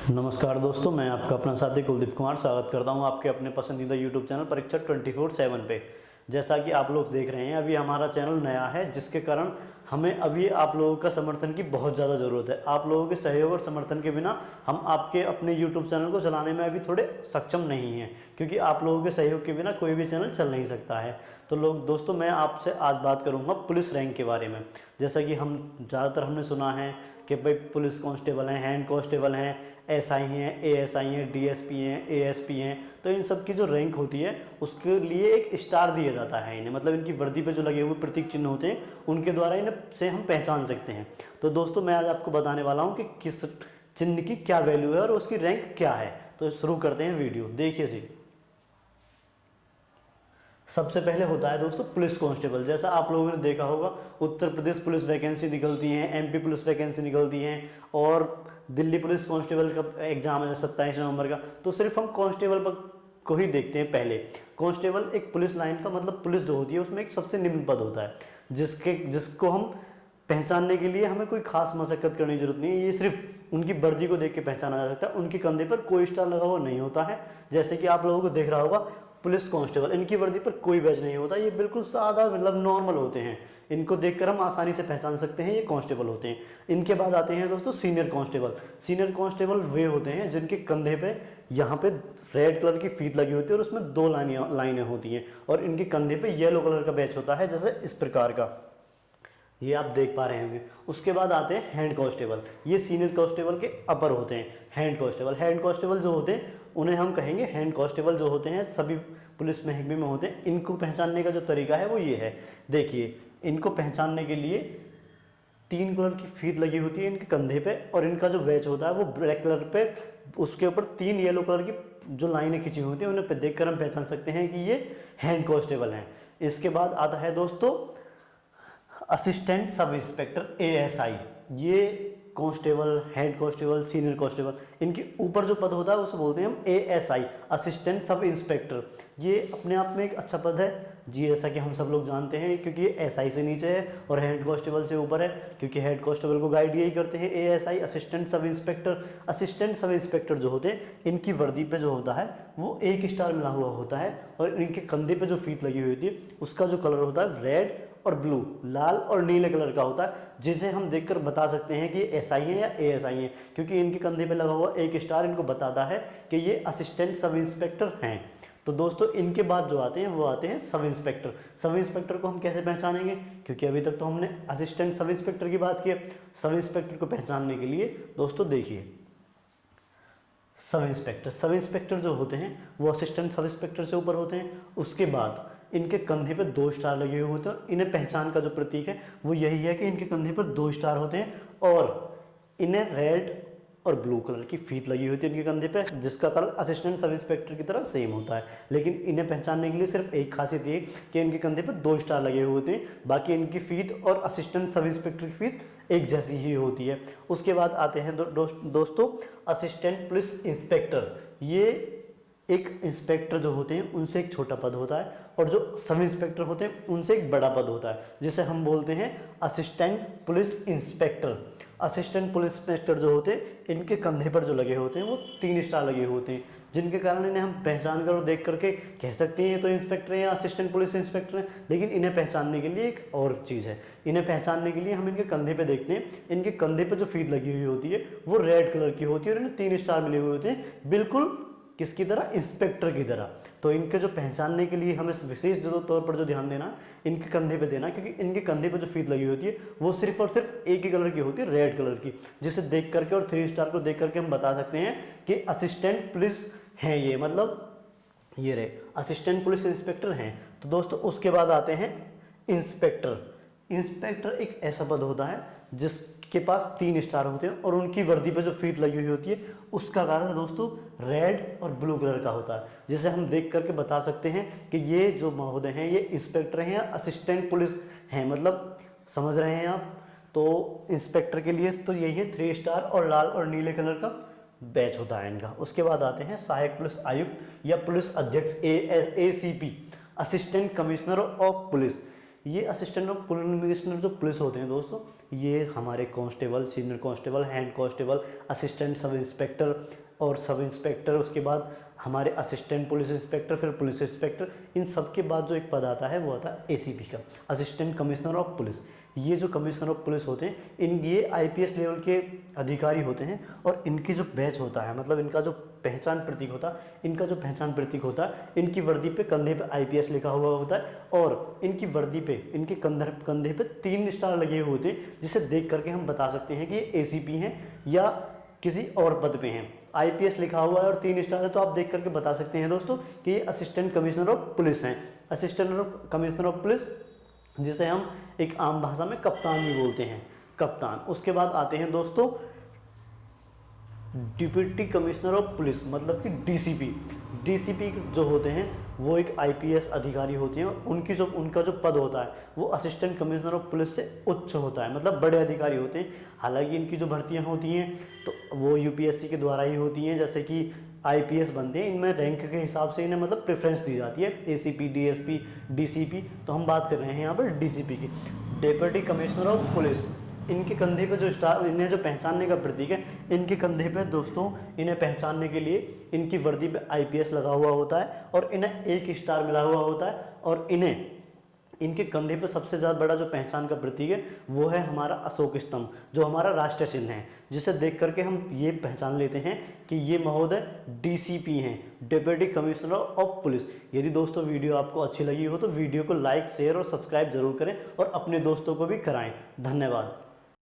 नमस्कार दोस्तों, मैं आपका अपना साथी कुलदीप कुमार स्वागत करता हूं आपके अपने पसंदीदा यूट्यूब चैनल परीक्षा 24/7 पे। जैसा कि आप लोग देख रहे हैं, अभी हमारा चैनल नया है, जिसके कारण हमें अभी आप लोगों का समर्थन की बहुत ज़्यादा ज़रूरत है। आप लोगों के सहयोग और समर्थन के बिना हम आपके अपने यूट्यूब चैनल को चलाने में अभी थोड़े सक्षम नहीं हैं, क्योंकि आप लोगों के सहयोग के बिना कोई भी चैनल चल नहीं सकता है। तो दोस्तों, मैं आपसे आज बात करूंगा पुलिस रैंक के बारे में। जैसा कि हम ज़्यादातर हमने सुना है कि भाई पुलिस कांस्टेबल हैं, हैंड कांस्टेबल हैं, एसआई हैं, एएसआई हैं, डीएसपी हैं, एएसपी हैं। तो इन सब की जो रैंक होती है उसके लिए एक स्टार दिया जाता है इन्हें, मतलब इनकी वर्दी पे जो लगे हुए प्रतीक चिन्ह होते हैं उनके द्वारा इन्हें से हम पहचान सकते हैं। तो दोस्तों, मैं आज आपको बताने वाला हूँ कि किस चिन्ह की क्या वैल्यू है और उसकी रैंक क्या है। तो शुरू करते हैं वीडियो, देखिए जी। सबसे पहले होता है दोस्तों पुलिस कांस्टेबल। जैसा आप लोगों ने देखा होगा, उत्तर प्रदेश पुलिस वैकेंसी निकलती हैं, एमपी पुलिस वैकेंसी निकलती हैं, और दिल्ली पुलिस कांस्टेबल का एग्जाम है 27 नवंबर का। तो सिर्फ हम कांस्टेबल पर को ही देखते हैं। पहले कांस्टेबल एक पुलिस लाइन का मतलब पुलिस जो होती है उसमें एक सबसे निम्न पद होता है, जिसको हम पहचानने के लिए हमें कोई खास मशक्कत करने की जरूरत नहीं है। ये सिर्फ उनकी वर्दी को देख के पहचाना जा सकता है। उनके कंधे पर कोई स्टार लगा हुआ नहीं होता है। जैसे कि आप लोगों को देख रहा होगा, पुलिस कांस्टेबल, इनकी वर्दी पर कोई बैज नहीं होता। ये बिल्कुल सादा मतलब नॉर्मल होते हैं। इनको देखकर हम आसानी से पहचान सकते हैं ये कांस्टेबल होते हैं। इनके बाद आते हैं दोस्तों सीनियर कांस्टेबल। सीनियर कांस्टेबल वे होते हैं जिनके कंधे पे यहाँ पे रेड कलर की फीत लगी होती है और उसमें 2 लाइनें होती हैं, और इनके कंधे पे येलो कलर का बैच होता है, जैसे इस प्रकार का ये आप देख पा रहे होंगे। उसके बाद आते हैं हैंड कांस्टेबल। ये सीनियर कांस्टेबल के अपर होते हैं। हैंड कांस्टेबल जो होते हैं उन्हें हम कहेंगे हैंड कांस्टेबल, जो होते हैं सभी पुलिस महकमे में होते हैं। इनको पहचानने का जो तरीका है वो ये है। देखिए, इनको पहचानने के लिए 3 कलर की फीत लगी होती है इनके कंधे पे, और इनका जो बैच होता है वो ब्लैक कलर पे, उसके ऊपर 3 येलो कलर की जो लाइनें खिंची होती हैं उन्हें पे देखकर हम पहचान सकते हैं कि ये हैंड कांस्टेबल हैं। इसके बाद आता है दोस्तों असिस्टेंट सब इंस्पेक्टर, एएसआई। ये constable, head constable, senior constable, इनके ऊपर जो पद होता है उसे बोलते हैं हम एएसआई, असिस्टेंट सब इंस्पेक्टर। ये अपने आप में एक अच्छा पद है जी, जैसा कि हम सब लोग जानते हैं, क्योंकि ये एसआई से नीचे है और हेड कांस्टेबल से ऊपर है, क्योंकि हेड कांस्टेबल को गाइड यही करते हैं ASI, assistant sub inspector. Assistant sub inspector जो होते हैं इनकी वर्दी पे जो होता है वो 1 स्टार मिला हुआ होता है, और इनके कंधे पे जो फीत लगी हुई होती है उसका जो कलर होता है रेड और ब्लू, लाल और नीले कलर का होता है, जिसे हम देखकर बता सकते हैं कि ये एसआई है या एएसआई है, क्योंकि इनके कंधे पे लगा हुआ 1 स्टार इनको बताता है कि ये असिस्टेंट सब इंस्पेक्टर हैं। तो दोस्तों, इनके बाद जो आते हैं वो आते हैं सब इंस्पेक्टर। सब इंस्पेक्टर को हम कैसे पहचानेंगे, क्योंकि अभी तक तो हमने असिस्टेंट सब इंस्पेक्टर की बात की। सब इंस्पेक्टर को पहचानने के लिए दोस्तों देखिए, सब इंस्पेक्टर जो होते हैं वो असिस्टेंट सब इंस्पेक्टर से ऊपर होते हैं। उसके बाद इनके कंधे पर 2 स्टार लगे हुए होते हैं। इन्हें पहचान का जो प्रतीक है वो यही है कि इनके कंधे पर 2 स्टार होते हैं, और इन्हें रेड और ब्लू कलर की फीत लगी होती है इनके कंधे पे, जिसका कलर असिस्टेंट सब इंस्पेक्टर की तरह सेम होता है। लेकिन इन्हें पहचानने के लिए सिर्फ एक खासियत ये कि इनके कंधे पर 2 स्टार लगे हुए होते हैं, बाकी इनकी फीत और असिस्टेंट सब इंस्पेक्टर की फीत एक जैसी ही होती है। उसके बाद आते हैं दोस्तों असिस्टेंट पुलिस इंस्पेक्टर। ये एक इंस्पेक्टर जो होते हैं उनसे एक छोटा पद होता है, और जो सब इंस्पेक्टर होते हैं उनसे एक बड़ा पद होता है, जिसे हम बोलते हैं assistant police inspector. Assistant police inspector जो होते हैं इनके कंधे पर जो लगे होते हैं वो 3 स्टार लगे होते हैं, जिनके कारण इन्हें हम पहचान कर और देख करके कह सकते हैं ये तो इंस्पेक्टर है या असिस्टेंट पुलिस इंस्पेक्टर है। लेकिन इन्हें पहचानने के लिए एक और चीज़ है। इन्हें पहचानने के लिए हम इनके कंधे पे देखते हैं। इनके कंधे पे जो फीत लगी हुई होती है वो रेड कलर की होती है, और इन्हें 3 स्टार मिले हुए होते हैं, बिल्कुल किसकी तरह, इंस्पेक्टर की तरह। तो इनके जो पहचानने के लिए हमें विशेष जो तौर पर जो ध्यान देना, इनके कंधे पे देना, क्योंकि इनके कंधे पे जो फीत लगी होती है वो सिर्फ और सिर्फ एक ही कलर की होती है, रेड कलर की, जिसे देख करके और 3 स्टार को देख करके हम बता सकते हैं कि असिस्टेंट पुलिस हैं ये, मतलब ये रहे असिस्टेंट पुलिस इंस्पेक्टर हैं। तो दोस्तों, उसके बाद आते हैं इंस्पेक्टर। इंस्पेक्टर एक ऐसा पद होता है जिसके पास 3 स्टार होते हैं, और उनकी वर्दी पे जो फीत लगी हुई होती है उसका कलर दोस्तों रेड और ब्लू कलर का होता है, जिसे हम देख करके बता सकते हैं कि ये जो महोदय हैं ये इंस्पेक्टर हैं या असिस्टेंट पुलिस हैं। मतलब समझ रहे हैं आप। तो इंस्पेक्टर के लिए तो यही है 3 स्टार और लाल और नीले कलर का बैच होता है इनका। उसके बाद आते हैं सहायक पुलिस आयुक्त या पुलिस अध्यक्ष, ACP, assistant commissioner of police. ये असिस्टेंट ऑफ कमिश्नर जो पुलिस होते हैं दोस्तों, ये हमारे constable, senior constable, head constable, assistant sub inspector और सब इंस्पेक्टर, उसके बाद हमारे असिस्टेंट पुलिस इंस्पेक्टर, फिर पुलिस इंस्पेक्टर, इन सब के बाद जो एक पद आता है वो आता है एसीपी का, असिस्टेंट कमिश्नर ऑफ पुलिस। ये जो कमिश्नर ऑफ पुलिस होते हैं, ये आईपीएस लेवल के अधिकारी होते हैं और इनकी जो बैच होता है, मतलब इनका जो पहचान प्रतीक होता है, इनका जो पहचान प्रतीक होता है, इनकी वर्दी पे कंधे पे आईपीएस लिखा हुआ होता है और इनकी वर्दी पे, इनके कंधे पे 3 स्टार लगे हुए होते हैं, जिसे देख करके हम बता सकते हैं कि ये एसीपी हैं या किसी और पद पे हैं। आईपीएस लिखा हुआ है और 3 स्टार है, तो आप देख करके बता सकते हैं दोस्तों कि ये असिस्टेंट कमिश्नर ऑफ पुलिस हैं। असिस्टेंट कमिश्नर ऑफ पुलिस, जिसे हम एक आम भाषा में कप्तान भी बोलते हैं, कप्तान। उसके बाद आते हैं दोस्तों डिप्टी कमिश्नर ऑफ पुलिस, मतलब कि डीसीपी। डीसीपी जो होते हैं वो एक आईपीएस अधिकारी होते हैं और उनका जो पद होता है वो असिस्टेंट कमिश्नर ऑफ पुलिस से उच्च होता है, मतलब बड़े अधिकारी होते हैं। हालांकि इनकी जो भर्तियां होती हैं तो वो यूपीएससी के द्वारा ही होती हैं, जैसे कि आईपीएस बनते हैं, इनमें रैंक के हिसाब से इन्हें मतलब प्रेफरेंस दी जाती है, एसीपी, डीएसपी, डीसीपी। तो हम बात कर रहे हैं यहाँ पर डीसीपी की, डिप्टी कमिश्नर ऑफ पुलिस। इनके कंधे पे जो स्टार, इन्हें जो पहचानने का प्रतीक है, इनके कंधे पे दोस्तों, इन्हें पहचानने के लिए इनकी वर्दी पे आईपीएस लगा हुआ होता है और इन्हें 1 स्टार मिला हुआ होता है और इन्हें इनके कंधे पे सबसे ज़्यादा बड़ा जो पहचान का प्रतीक है वो है हमारा अशोक स्तंभ, जो हमारा राष्ट्रीय चिन्ह है, जिसे देख करके हम ये पहचान लेते हैं कि ये महोदय डीसीपी हैं, डिप्टी कमिश्नर ऑफ पुलिस। यदि दोस्तों वीडियो आपको अच्छी लगी हो तो वीडियो को लाइक, शेयर और सब्सक्राइब जरूर करें और अपने दोस्तों को भी कराएं। धन्यवाद।